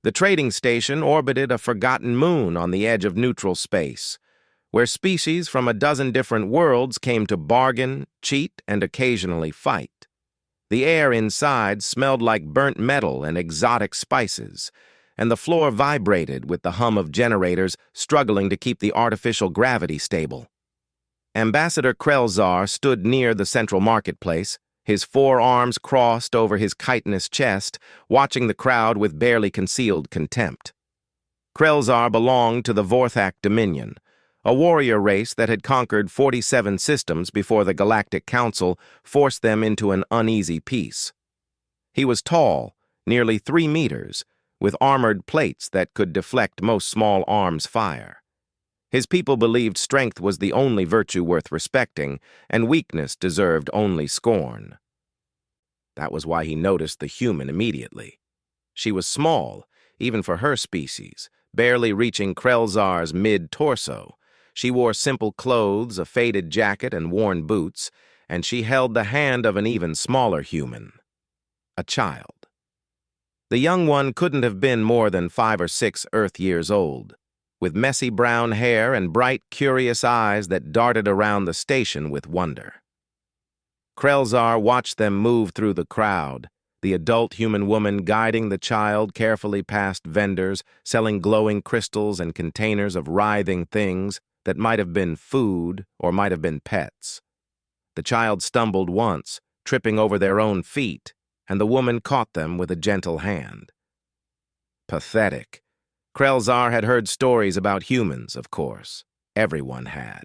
The trading station orbited a forgotten moon on the edge of neutral space, where species from a dozen different worlds came to bargain, cheat, and occasionally fight. The air inside smelled like burnt metal and exotic spices, and the floor vibrated with the hum of generators struggling to keep the artificial gravity stable. Ambassador Krelzar stood near the central marketplace, his forearms crossed over his chitinous chest, watching the crowd with barely concealed contempt. Krelzar belonged to the Vorthak Dominion, a warrior race that had conquered 47 systems before the Galactic Council forced them into an uneasy peace. He was tall, nearly 3 meters, with armored plates that could deflect most small arms' fire. His people believed strength was the only virtue worth respecting, and weakness deserved only scorn. That was why he noticed the human immediately. She was small, even for her species, barely reaching Krelzar's mid-torso. She wore simple clothes, a faded jacket, and worn boots, and she held the hand of an even smaller human, a child. The young one couldn't have been more than 5 or 6 Earth years old, with messy brown hair and bright, curious eyes that darted around the station with wonder. Krelzar watched them move through the crowd, the adult human woman guiding the child carefully past vendors selling glowing crystals and containers of writhing things that might have been food or might have been pets. The child stumbled once, tripping over their own feet, and the woman caught them with a gentle hand. Pathetic. Krelzar had heard stories about humans, of course. Everyone had.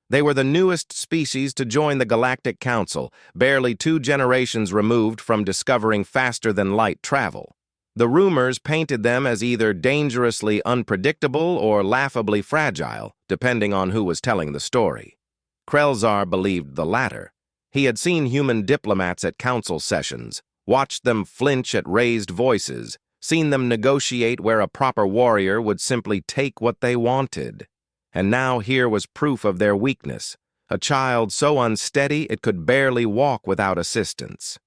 They were the newest species to join the Galactic Council, barely 2 generations removed from discovering faster-than-light travel. The rumors painted them as either dangerously unpredictable or laughably fragile, depending on who was telling the story. Krelzar believed the latter. He had seen human diplomats at council sessions, watched them flinch at raised voices, seen them negotiate where a proper warrior would simply take what they wanted. And now here was proof of their weakness, a child so unsteady it could barely walk without assistance.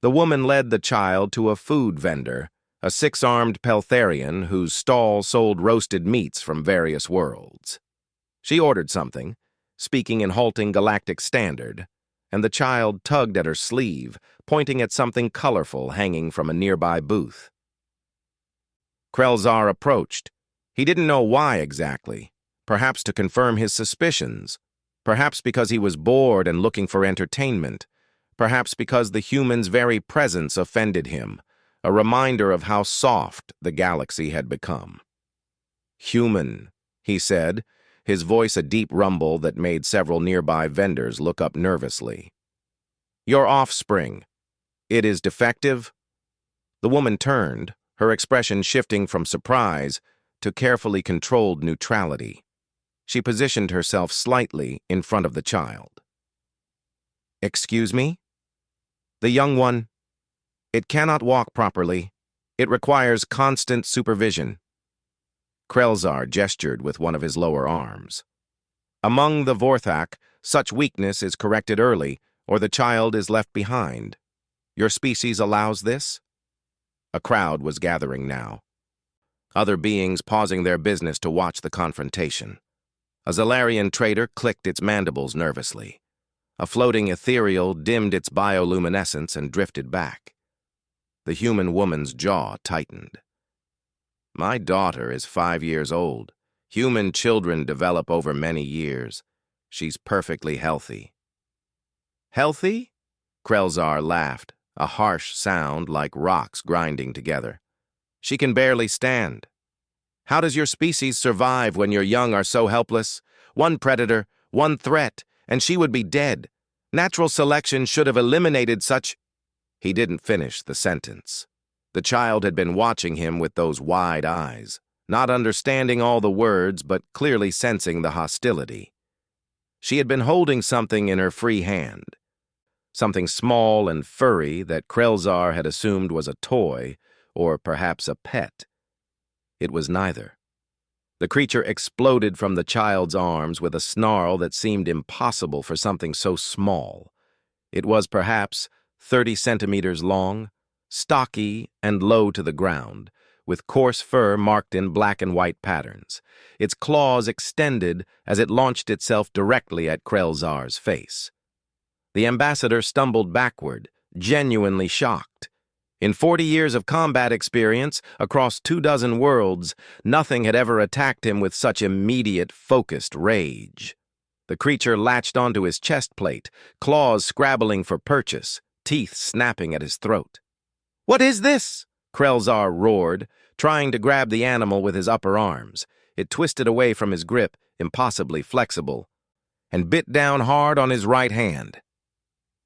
The woman led the child to a food vendor, a 6-armed Peltharian whose stall sold roasted meats from various worlds. She ordered something, speaking in halting galactic standard, and the child tugged at her sleeve, pointing at something colorful hanging from a nearby booth. Krelzar approached. He didn't know why exactly, perhaps to confirm his suspicions, perhaps because he was bored and looking for entertainment, perhaps because the human's very presence offended him, a reminder of how soft the galaxy had become. "Human," he said, his voice a deep rumble that made several nearby vendors look up nervously. "Your offspring. It is defective?" The woman turned, her expression shifting from surprise to carefully controlled neutrality. She positioned herself slightly in front of the child. "Excuse me?" The young one, "It cannot walk properly. It requires constant supervision." Krelzar gestured with one of his lower arms. "Among the Vorthak, such weakness is corrected early, or the child is left behind. Your species allows this?" A crowd was gathering now, other beings pausing their business to watch the confrontation. A Zalarian trader clicked its mandibles nervously. A floating ethereal dimmed its bioluminescence and drifted back. The human woman's jaw tightened. "My daughter is 5 years old. Human children develop over many years. She's perfectly healthy." "Healthy?" Krelzar laughed, a harsh sound like rocks grinding together. "She can barely stand. How does your species survive when your young are so helpless? One predator, one threat, and she would be dead. Natural selection should have eliminated such—" He didn't finish the sentence. The child had been watching him with those wide eyes, not understanding all the words but clearly sensing the hostility. She had been holding something in her free hand, something small and furry that Krelzar had assumed was a toy or perhaps a pet. It was neither. The creature exploded from the child's arms with a snarl that seemed impossible for something so small. It was perhaps 30 centimeters long, stocky and low to the ground, with coarse fur marked in black and white patterns. Its claws extended as it launched itself directly at Krelzar's face. The ambassador stumbled backward, genuinely shocked. In 40 years of combat experience across 24 worlds, nothing had ever attacked him with such immediate, focused rage. The creature latched onto his chest plate, claws scrabbling for purchase, teeth snapping at his throat. "What is this?" Krelzar roared, trying to grab the animal with his upper arms. It twisted away from his grip, impossibly flexible, and bit down hard on his right hand.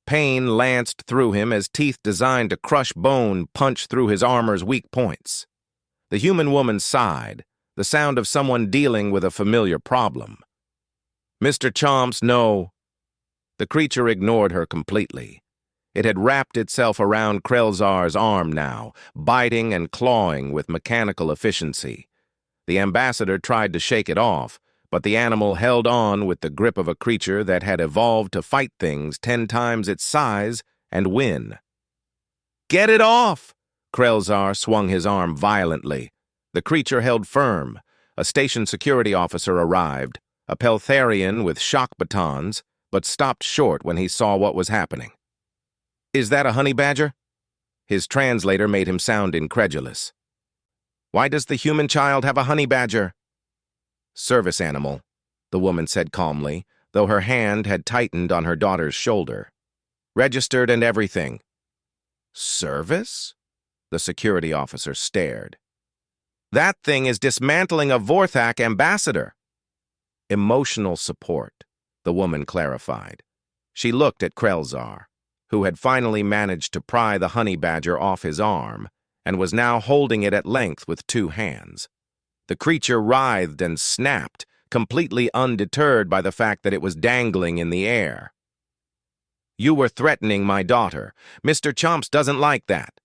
Pain lanced through him as teeth designed to crush bone punched through his armor's weak points. The human woman sighed, the sound of someone dealing with a familiar problem. "Mr. Chomps, no." The creature ignored her completely. It had wrapped itself around Krelzar's arm now, biting and clawing with mechanical efficiency. The ambassador tried to shake it off, but the animal held on with the grip of a creature that had evolved to fight things 10 times its size and win. "Get it off!" Krelzar swung his arm violently. The creature held firm. A station security officer arrived, a Peltharian with shock batons, but stopped short when he saw what was happening. "Is that a honey badger?" His translator made him sound incredulous. "Why does the human child have a honey badger?" "Service animal," the woman said calmly, though her hand had tightened on her daughter's shoulder. "Registered and everything." "Service?" The security officer stared. "That thing is dismantling a Vorthak ambassador." "Emotional support," the woman clarified. She looked at Krelzar, who had finally managed to pry the honey badger off his arm and was now holding it at length with 2 hands. The creature writhed and snapped, completely undeterred by the fact that it was dangling in the air. "You were threatening my daughter. Mr. Chomps doesn't like that."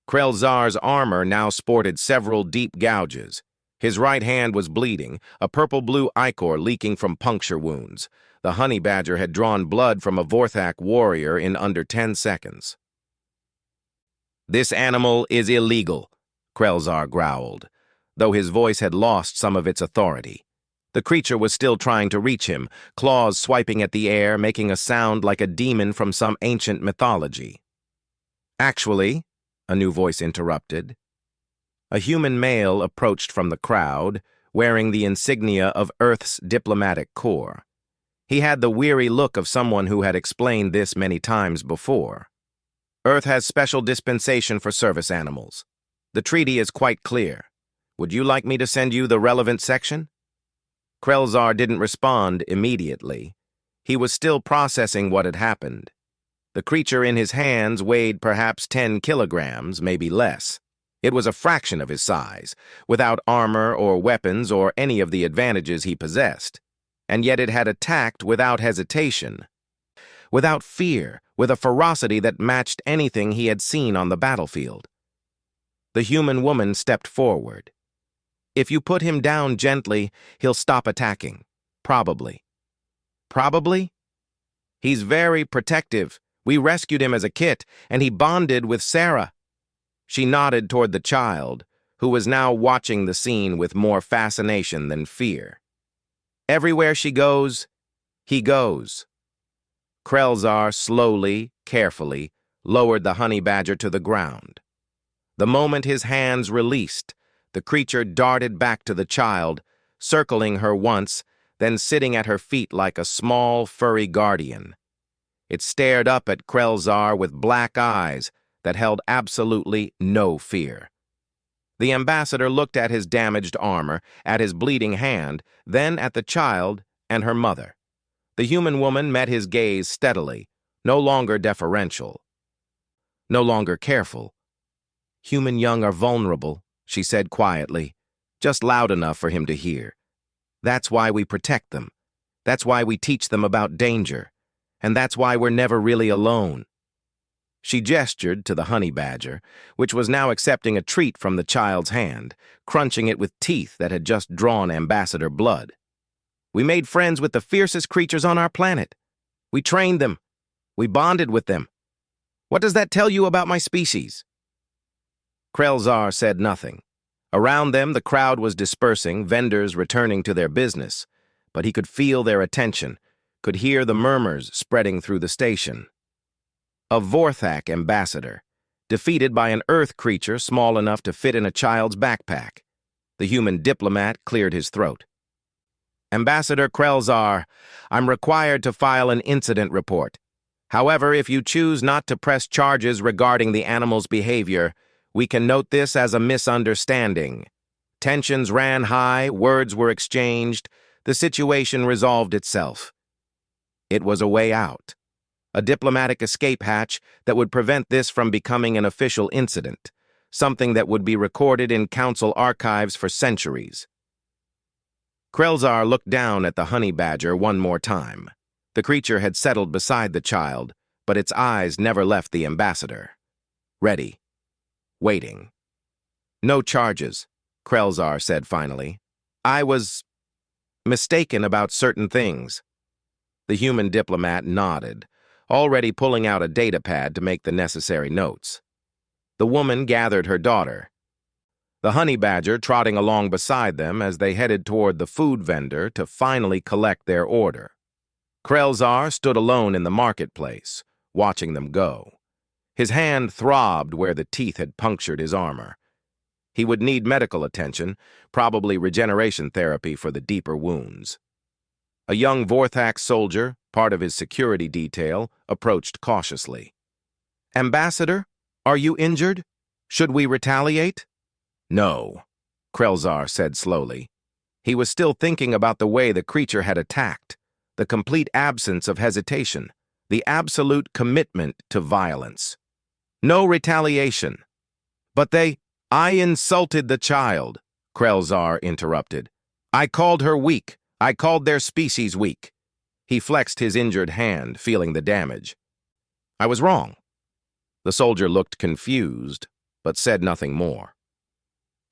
Krelzar's armor now sported several deep gouges. His right hand was bleeding, a purple-blue ichor leaking from puncture wounds. The honey badger had drawn blood from a Vorthak warrior in under 10 seconds. "This animal is illegal," Krelzar growled, though his voice had lost some of its authority. The creature was still trying to reach him, claws swiping at the air, making a sound like a demon from some ancient mythology. "Actually," a new voice interrupted. A human male approached from the crowd, wearing the insignia of Earth's diplomatic corps. He had the weary look of someone who had explained this many times before. "Earth has special dispensation for service animals. The treaty is quite clear. Would you like me to send you the relevant section?" Krelzar didn't respond immediately. He was still processing what had happened. The creature in his hands weighed perhaps 10 kilograms, maybe less. It was a fraction of his size, without armor or weapons or any of the advantages he possessed. And yet it had attacked without hesitation, without fear, with a ferocity that matched anything he had seen on the battlefield. The human woman stepped forward. "If you put him down gently, he'll stop attacking. Probably." "Probably?" "He's very protective. We rescued him as a kit, and he bonded with Sarah." She nodded toward the child, who was now watching the scene with more fascination than fear. "Everywhere she goes, he goes." Krelzar slowly, carefully, lowered the honey badger to the ground. The moment his hands released, the creature darted back to the child, circling her once, then sitting at her feet like a small, furry guardian. It stared up at Krelzar with black eyes that held absolutely no fear. The ambassador looked at his damaged armor, at his bleeding hand, then at the child and her mother. The human woman met his gaze steadily, no longer deferential, no longer careful. "Human young are vulnerable," she said quietly, just loud enough for him to hear. "That's why we protect them. That's why we teach them about danger. And that's why we're never really alone." She gestured to the honey badger, which was now accepting a treat from the child's hand, crunching it with teeth that had just drawn ambassador blood. "We made friends with the fiercest creatures on our planet. We trained them. We bonded with them. What does that tell you about my species?" Krelzar said nothing. Around them, the crowd was dispersing, vendors returning to their business. But he could feel their attention, could hear the murmurs spreading through the station. A Vorthak ambassador, defeated by an earth creature small enough to fit in a child's backpack. The human diplomat cleared his throat. "Ambassador Krelzar, I'm required to file an incident report. However, if you choose not to press charges regarding the animal's behavior, we can note this as a misunderstanding. Tensions ran high, words were exchanged, the situation resolved itself. It was a way out. A diplomatic escape hatch that would prevent this from becoming an official incident, something that would be recorded in council archives for centuries." Krelzar looked down at the honey badger one more time. The creature had settled beside the child, but its eyes never left the ambassador. Ready. Waiting. "No charges," Krelzar said finally. "I was mistaken about certain things." The human diplomat nodded, already pulling out a data pad to make the necessary notes. The woman gathered her daughter. The honey badger trotting along beside them as they headed toward the food vendor to finally collect their order. Krelzar stood alone in the marketplace, watching them go. His hand throbbed where the teeth had punctured his armor. He would need medical attention, probably regeneration therapy for the deeper wounds. A young Vorthak soldier, part of his security detail, approached cautiously. "Ambassador, are you injured? Should we retaliate?" "No," Krelzar said slowly. He was still thinking about the way the creature had attacked, the complete absence of hesitation, the absolute commitment to violence. "No retaliation." "But I insulted the child," Krelzar interrupted. "I called her weak. I called their species weak." He flexed his injured hand, feeling the damage. "I was wrong." The soldier looked confused, but said nothing more.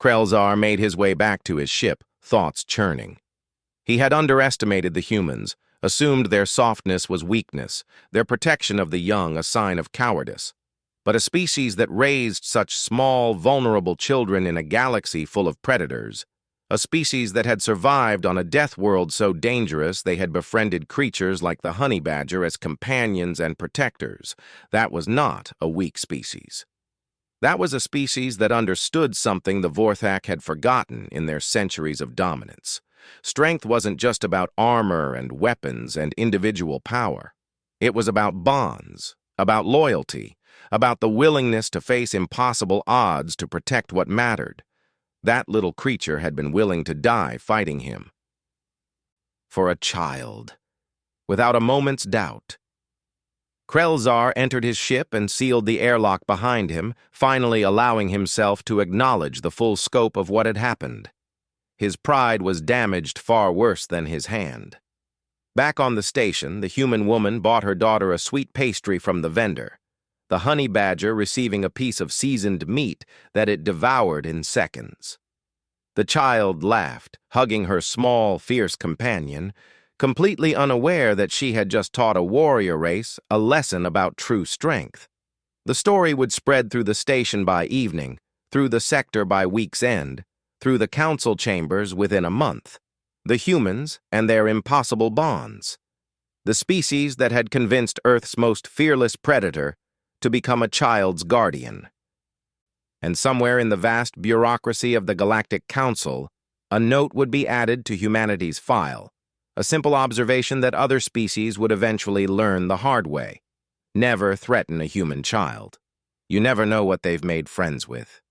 Krelzar made his way back to his ship, thoughts churning. He had underestimated the humans, assumed their softness was weakness, their protection of the young a sign of cowardice. But a species that raised such small, vulnerable children in a galaxy full of predators, a species that had survived on a death world so dangerous they had befriended creatures like the honey badger as companions and protectors, that was not a weak species. That was a species that understood something the Vorthak had forgotten in their centuries of dominance. Strength wasn't just about armor and weapons and individual power. It was about bonds, about loyalty, about the willingness to face impossible odds to protect what mattered. That little creature had been willing to die fighting him. For a child, without a moment's doubt. Krelzar entered his ship and sealed the airlock behind him, finally allowing himself to acknowledge the full scope of what had happened. His pride was damaged far worse than his hand. Back on the station, the human woman bought her daughter a sweet pastry from the vendor, the honey badger receiving a piece of seasoned meat that it devoured in seconds. The child laughed, hugging her small, fierce companion, completely unaware that she had just taught a warrior race a lesson about true strength. The story would spread through the station by evening, through the sector by week's end, through the council chambers within a month. The humans and their impossible bonds. The species that had convinced Earth's most fearless predator to become a child's guardian. And somewhere in the vast bureaucracy of the Galactic Council, a note would be added to humanity's file, a simple observation that other species would eventually learn the hard way. Never threaten a human child. You never know what they've made friends with.